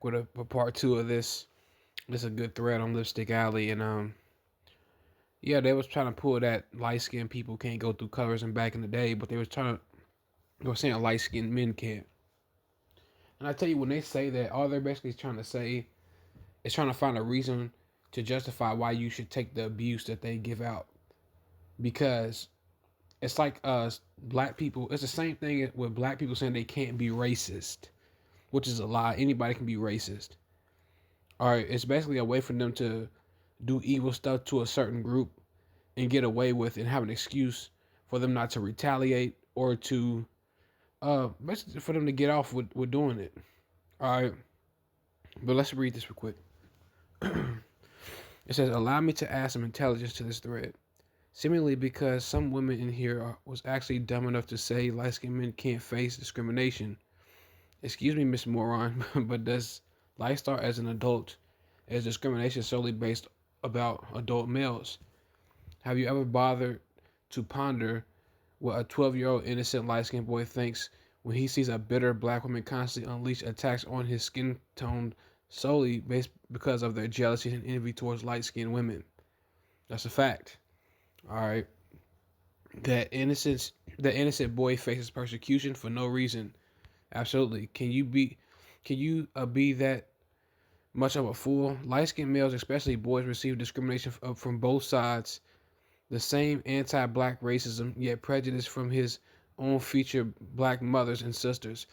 with a part two of this. This is a good thread on Lipstick Alley, and yeah, they was trying to pull that light skinned people can't go through covers and back in the day, but they were saying light skinned men can't. And I tell you, when they say that, all they're basically trying to say is trying to find a reason to justify why you should take the abuse that they give out, because it's like black people. It's the same thing with black people saying they can't be racist, which is a lie. Anybody can be racist. All right, it's basically a way for them to do evil stuff to a certain group and get away with and have an excuse for them not to retaliate or to basically for them to get off with doing it. All right, but let's read this real quick. It says, "Allow me to add some intelligence to this thread. Seemingly because some women in here was actually dumb enough to say light skinned men can't face discrimination. Excuse me, Miss Moron, but does lifestyle as an adult is discrimination solely based about adult males? Have you ever bothered to ponder what a 12-year-old innocent light skinned boy thinks when he sees a bitter black woman constantly unleash attacks on his skin tone solely based because of their jealousy and envy towards light skinned women? That's a fact. All right. That innocent boy faces persecution for no reason. Absolutely. Can you be that much of a fool? Light skinned males, especially boys, receive discrimination from both sides. The same anti-black racism, yet prejudice from his own future black mothers and sisters.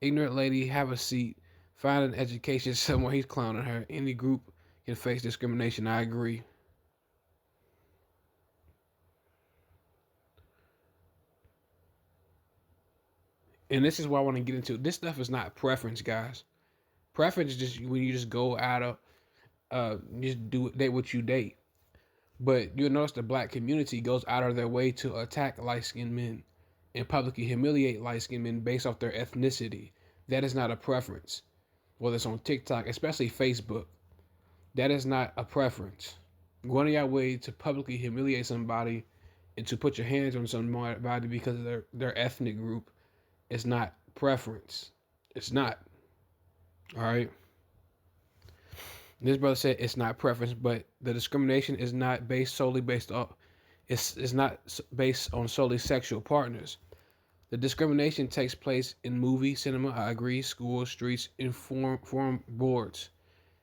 Ignorant lady, have a seat. Find an education somewhere. He's clowning her. Any group can face discrimination. I agree. And this is what I want to get into. This stuff is not preference, guys. Preference is just when you just go out of just do date what you date. But you'll notice the black community goes out of their way to attack light skinned men and publicly humiliate light skinned men based off their ethnicity. That is not a preference. Whether it's on TikTok, especially Facebook, that is not a preference. Going out of your way to publicly humiliate somebody and to put your hands on somebody because of their ethnic group is not preference. It's not. All right. This brother said it's not preference, but the discrimination is not based solely based off. It's not based on solely sexual partners. The discrimination takes place in movie, cinema. I agree. Schools, streets, and forum boards,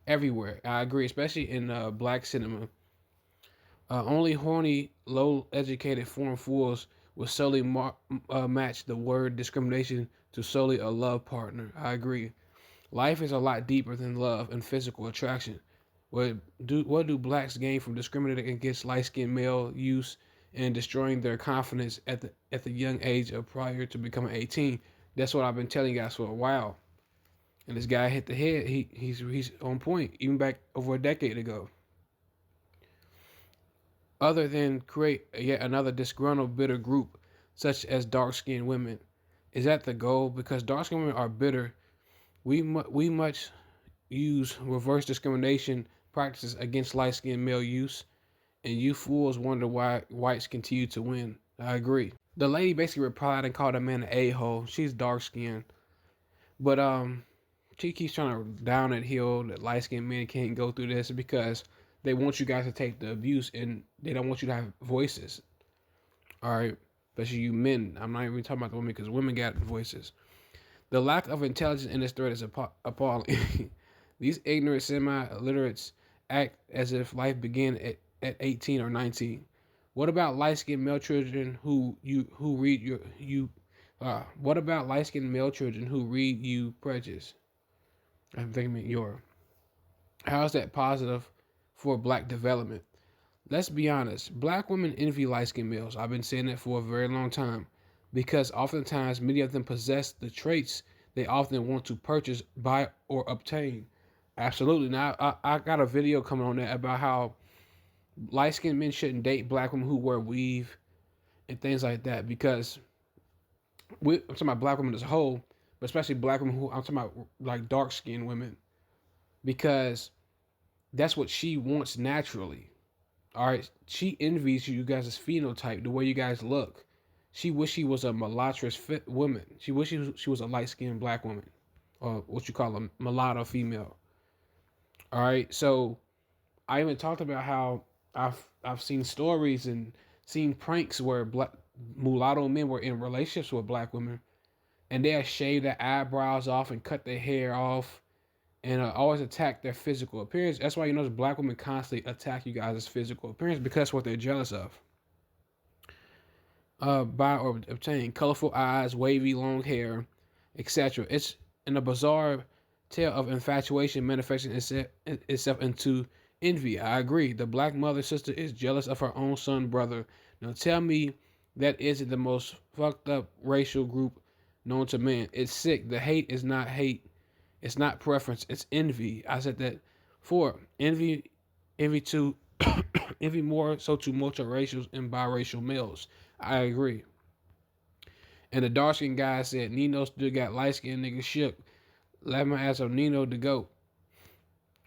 everywhere. I agree, especially in black cinema. Only horny, low-educated foreign fools will solely match the word discrimination to solely a love partner. I agree. Life is a lot deeper than love and physical attraction. What do blacks gain from discriminating against light-skinned male use and destroying their confidence at the young age of prior to becoming 18? That's what I've been telling you guys for a while. And this guy hit the head. He's on point, even back over a decade ago. Other than create yet another disgruntled, bitter group, such as dark-skinned women, is that the goal? Because dark-skinned women are bitter. We much use reverse discrimination practices against light skinned male use, and you fools wonder why whites continue to win. I agree. The lady basically replied and called a man an a-hole. She's dark skinned. But she keeps trying to down that hill that light skinned men can't go through this because they want you guys to take the abuse and they don't want you to have voices. Alright. Especially you men. I'm not even talking about the women because women got voices. The lack of intelligence in this thread is appalling. These ignorant semi-illiterates act as if life began at 18 or 19. What about light-skinned male children who read you? What about light-skinned male children who read you prejudice? I'm thinking your. How is that positive for black development? Let's be honest. Black women envy light-skinned males. I've been saying that for a very long time because oftentimes many of them possess the traits they often want to purchase, buy, or obtain. Absolutely. Now, I got a video coming on that about how light skinned men shouldn't date black women who wear weave and things like that because I'm talking about black women as a whole, but especially black women who I'm talking about like dark skinned women because that's what she wants naturally. All right. She envies you guys' phenotype, the way you guys look. She wish she was a mulattoous fit woman. She wish she was a light skinned black woman. or what you call a mulatto female. All right, so I even talked about how I've seen stories and seen pranks where black mulatto men were in relationships with black women, and they'll shave their eyebrows off and cut their hair off, and always attack their physical appearance. That's why you notice black women constantly attack you guys' physical appearance because that's what they're jealous of. Buy or obtain colorful eyes, wavy long hair, etc. It's in a bizarre tale of infatuation manifesting itself into envy. I agree. The black mother sister is jealous of her own son brother. Now tell me that isn't the most fucked up racial group known to man. It's sick. The hate is not hate. It's not preference. It's envy. I said that. 4. Envy to envy more so to multiracial and biracial males. I agree. And the dark skinned guy said Nino still got light skinned niggas shook. Let my ass on Nino to go.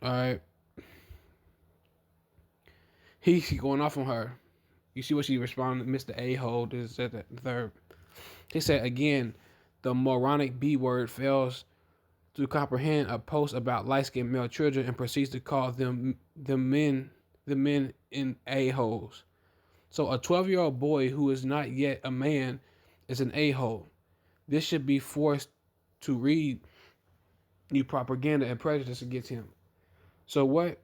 Alright. He's going off on her. You see what she responded, Mr. A-hole, is at the third. He said again, the moronic B word fails to comprehend a post about light skinned male children and proceeds to call them the men in a-holes. So a 12-year-old boy who is not yet a man is an a-hole. This should be forced to read new propaganda and prejudice against him. So what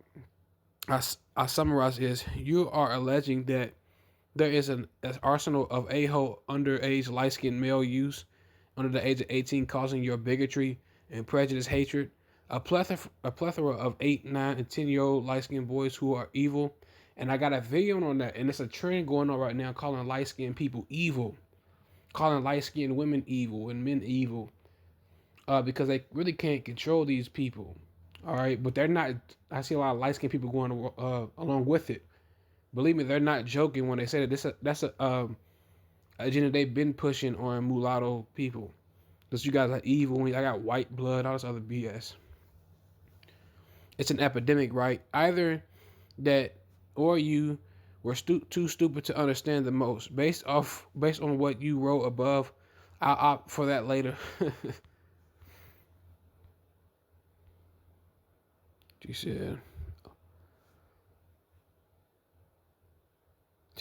I summarize is you are alleging that there is an arsenal of a-hole underage light-skinned male use under the age of 18 causing your bigotry and prejudice hatred. A plethora of 8, 9, and 10-year-old light-skinned boys who are evil. And I got a video on that, and it's a trend going on right now calling light-skinned people evil. Calling light-skinned women evil and men evil. Because they really can't control these people. All right, but they're not. I see a lot of light skinned people going along with it. Believe me, they're not joking when they say that that's a agenda they've been pushing on mulatto people. Because you guys are evil. I got white blood, all this other BS. It's an epidemic, right? Either that or you were too stupid to understand the most. Based on what you wrote above, I'll opt for that later. She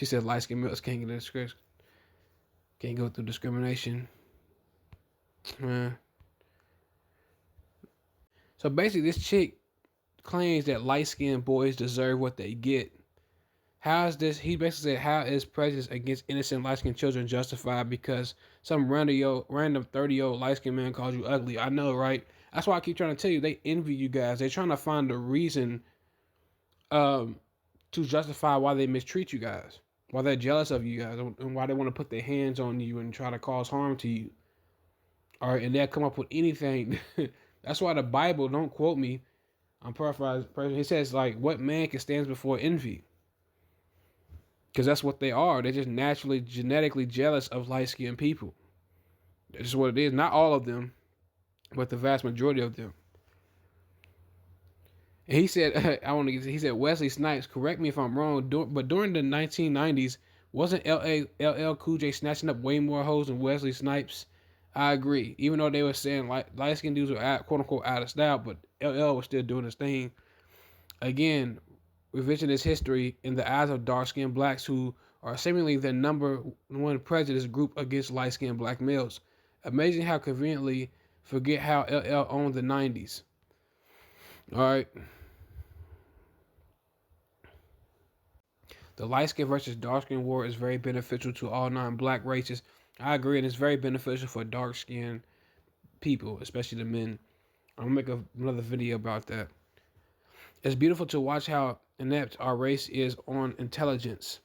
said light skinned males can't go through discrimination. So basically this chick claims that light skinned boys deserve what they get. How is this? He basically said, how is prejudice against innocent light skinned children justified because some random 30-year-old light skinned man calls you ugly? I know, right? That's why I keep trying to tell you, they envy you guys. They're trying to find a reason to justify why they mistreat you guys, why they're jealous of you guys, and why they want to put their hands on you and try to cause harm to you. All right, and they'll come up with anything. That's why the Bible, don't quote me, I'm paraphrasing, he says, like, what man can stand before envy? Because that's what they are. They're just naturally, genetically jealous of light-skinned people. That's just what it is. Not all of them, but the vast majority of them. And he said, he said, Wesley Snipes, correct me if I'm wrong, but during the 1990s, wasn't LL Cool J snatching up way more hoes than Wesley Snipes? I agree. Even though they were saying light-skinned dudes were quote unquote out of style, but LL was still doing his thing. Again, revisionist history in the eyes of dark-skinned blacks who are seemingly the number one prejudice group against light-skinned black males. Amazing how conveniently forget how LL owned the 90s. All right. The light-skin versus dark-skin war is very beneficial to all non-black races. I agree, and it's very beneficial for dark-skinned people, especially the men. I'm going to make another video about that. It's beautiful to watch how inept our race is on intelligence.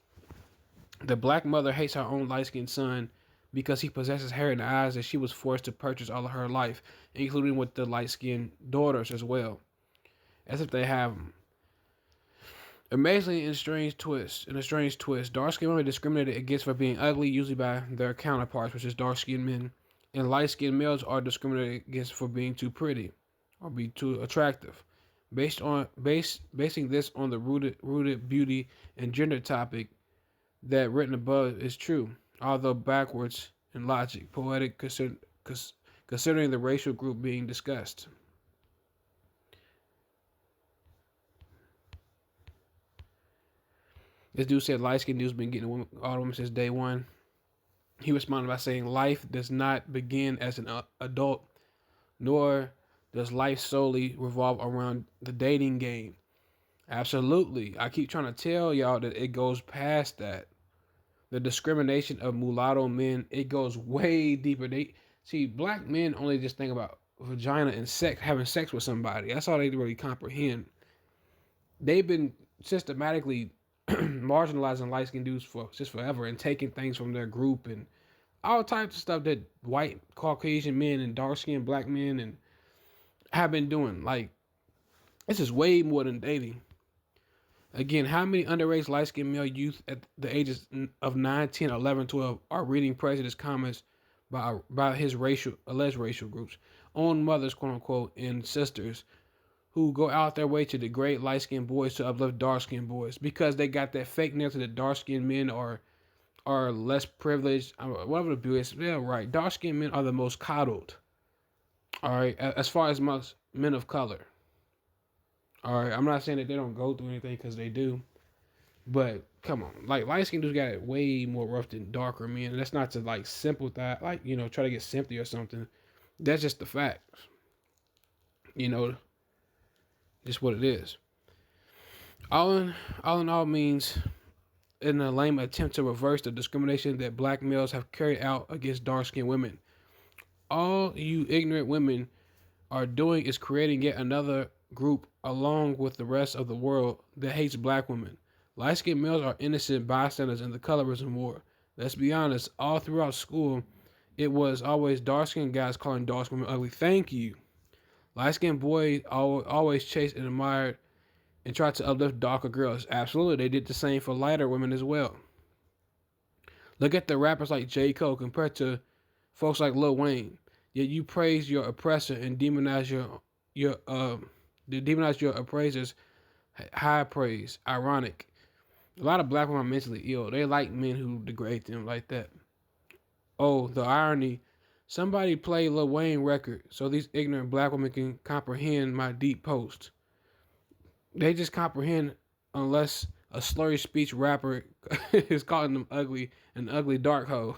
The black mother hates her own light-skinned son because he possesses hair and eyes that she was forced to purchase all of her life, including with the light-skinned daughters as well, as if they have them. Amazingly, in a strange twist, dark-skinned women are discriminated against for being ugly, usually by their counterparts, which is dark-skinned men, and light-skinned males are discriminated against for being too pretty or be too attractive. Basing this on the rooted beauty and gender topic that written above is true, although backwards in logic. Poetic considering the racial group being discussed. This dude said light skinned dude's been getting all the women since day one. He responded by saying, life does not begin as an adult, nor does life solely revolve around the dating game. Absolutely. I keep trying to tell y'all that it goes past that. The discrimination of mulatto men, it goes way deeper. They see black men only just think about vagina and sex, having sex with somebody. That's all they really comprehend. They've been systematically marginalizing light skinned dudes for just forever and taking things from their group and all types of stuff that white Caucasian men and dark skinned black men and have been doing. Like, this is way more than dating. Again, how many underage light-skinned male youth at the ages of 9, 10, 11, 12 are reading prejudice comments by his alleged racial groups, own mothers, quote unquote, and sisters who go out their way to degrade light-skinned boys to uplift dark-skinned boys because they got that fake narrative that dark-skinned men are less privileged, whatever the view is. Yeah, right. Dark-skinned men are the most coddled. All right, as far as most men of color. All right, I'm not saying that they don't go through anything because they do, but come on, like light skinned dudes got it way more rough than darker men. And that's not to like sympathize, like try to get sympathy or something. That's just the facts. Just what it is. All in all means in a lame attempt to reverse the discrimination that black males have carried out against dark skinned women. All you ignorant women are doing is creating yet another group along with the rest of the world that hates black women. Light skinned males are innocent bystanders in the colorism war. Let's be honest, all throughout school, it was always dark skinned guys calling dark skinned women ugly. Thank you. Light skinned boys always chased and admired and tried to uplift darker girls. Absolutely, they did the same for lighter women as well. Look at the rappers like J. Cole compared to folks like Lil Wayne. Yet you praise your oppressor and demonize your appraisers. High praise. Ironic. A lot of black women are mentally ill. They like men who degrade them like that. Oh, the irony. Somebody play Lil Wayne record so these ignorant black women can comprehend my deep post. They just comprehend unless a slurry speech rapper is calling them ugly, an ugly dark hoe.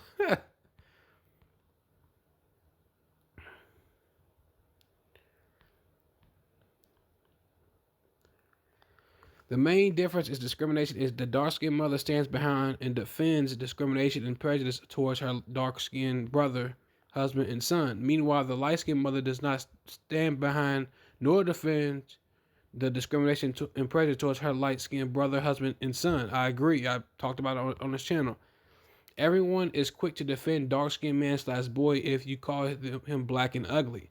The main difference is discrimination is the dark-skinned mother stands behind and defends discrimination and prejudice towards her dark-skinned brother, husband, and son. Meanwhile, the light-skinned mother does not stand behind nor defend the discrimination and prejudice towards her light-skinned brother, husband, and son. I agree. I talked about it on this channel. Everyone is quick to defend dark-skinned man/boy if you call him black and ugly.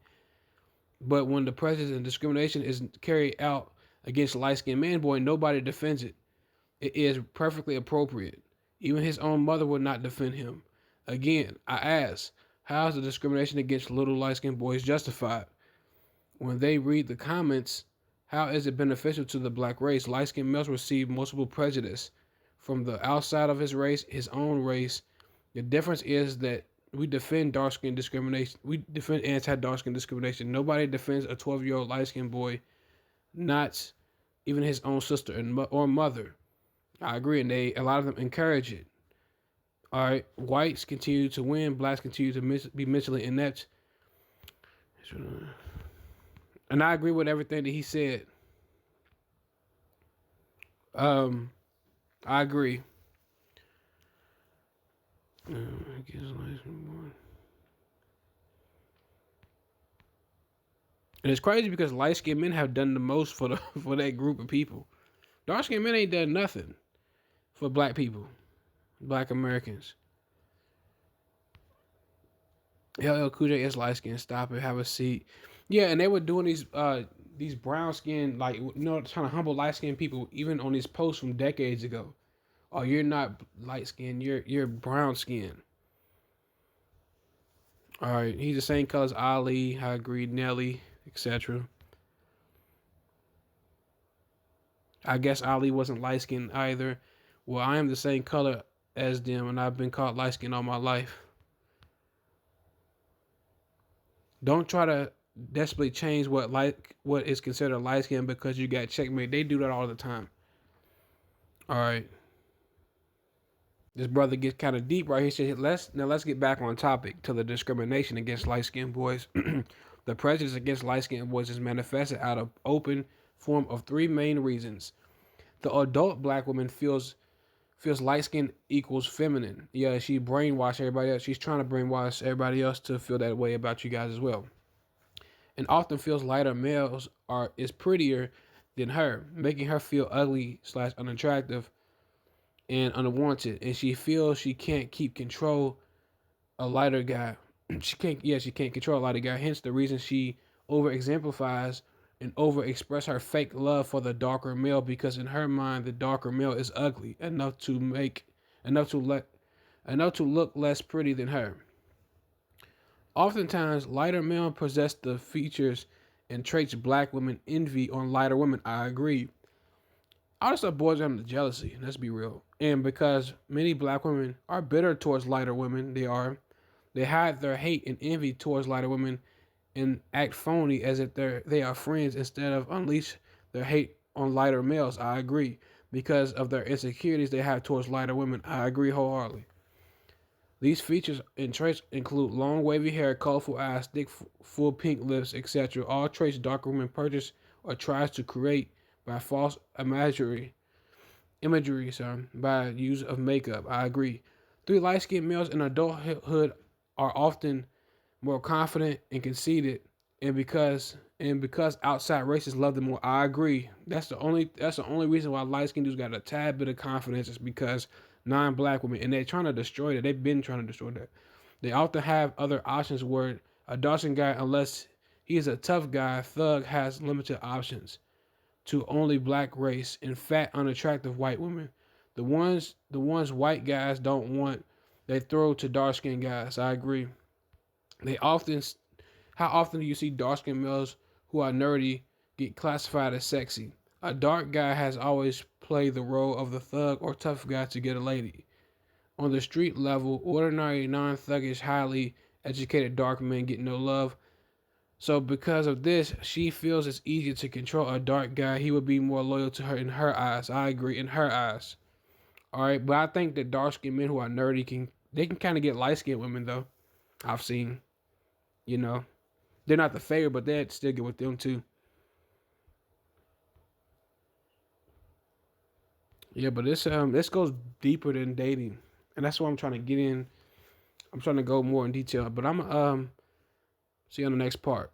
But when the prejudice and discrimination is carried out against light-skinned man boy, nobody defends it. It is perfectly appropriate. Even his own mother would not defend him. Again, I ask, how is the discrimination against little light-skinned boys justified? When they read the comments, how is it beneficial to the black race? Light-skinned males receive multiple prejudice from the outside of his race, his own race. The difference is that we defend dark-skinned discrimination. We defend anti-dark-skinned discrimination. Nobody defends a 12-year-old light-skinned boy, not even his own sister or mother. I agree, and a lot of them encourage it. All right, whites continue to win, blacks continue to be mentally inept. And I agree with everything that he said. I agree. And it's crazy because light skinned men have done the most for that group of people. Dark skinned men ain't done nothing for black people, black Americans. LL Cool J is light skinned. Stop it. Have a seat. Yeah, and they were doing these brown skinned, like, trying to humble light skinned people, even on these posts from decades ago. Oh, you're not light skinned. You're brown skinned. All right, he's the same color as Ali. I agree. Nelly, etc. I guess Ali wasn't light skinned either. Well, I am the same color as them, and I've been called light skinned all my life. Don't try to desperately change what is considered light skin because you got checkmate. They do that all the time. All right. This brother gets kind of deep right here. He said, let's get back on topic to the discrimination against light skinned boys. The prejudice against light skinned boys is manifested out of open form of three main reasons. The adult black woman feels light skin equals feminine. Yeah, she brainwashed everybody else. She's trying to brainwash everybody else to feel that way about you guys as well. And often feels lighter males are is prettier than her, making her feel ugly slash unattractive and unwanted. And she feels she can't keep control a lighter guy. She can't control a lighter guy. Hence the reason she over exemplifies and over express her fake love for the darker male because in her mind the darker male is ugly enough to let enough to look less pretty than her. Oftentimes, lighter men possess the features and traits black women envy on lighter women. I agree. All this stuff boils down to jealousy. Let's be real. And because many black women are bitter towards lighter women, they hide their hate and envy towards lighter women and act phony as if they are friends instead of unleash their hate on lighter males. I agree. Because of their insecurities they have towards lighter women. I agree wholeheartedly. These features and traits include long wavy hair, colorful eyes, thick full pink lips, etc. All traits darker women purchase or tries to create by false imagery, by use of makeup. I agree. Three light-skinned males in adulthood are often more confident and conceited, and because outside races love them more. I agree. That's the only reason why light skinned dudes got a tad bit of confidence is because non-black women and they're trying to destroy that. They've been trying to destroy that. They often have other options where a Dawson guy, unless he is a tough guy, thug has limited options to only black race and fat, unattractive white women. The ones white guys don't want, they throw to dark skinned guys. I agree. They often How often do you see dark skinned males who are nerdy get classified as sexy? A dark guy has always played the role of the thug or tough guy to get a lady. On the street level, ordinary non thuggish, highly educated dark men get no love. So because of this, she feels it's easier to control a dark guy. He would be more loyal to her in her eyes. I agree, in her eyes. Alright, but I think that dark skinned men who are nerdy can kind of get light skinned women though. I've seen, you know. They're not the favorite, but they'd still get with them too. Yeah, but this goes deeper than dating, and that's why I'm trying to get in. I'm trying to go more in detail, but I'm see you on the next part.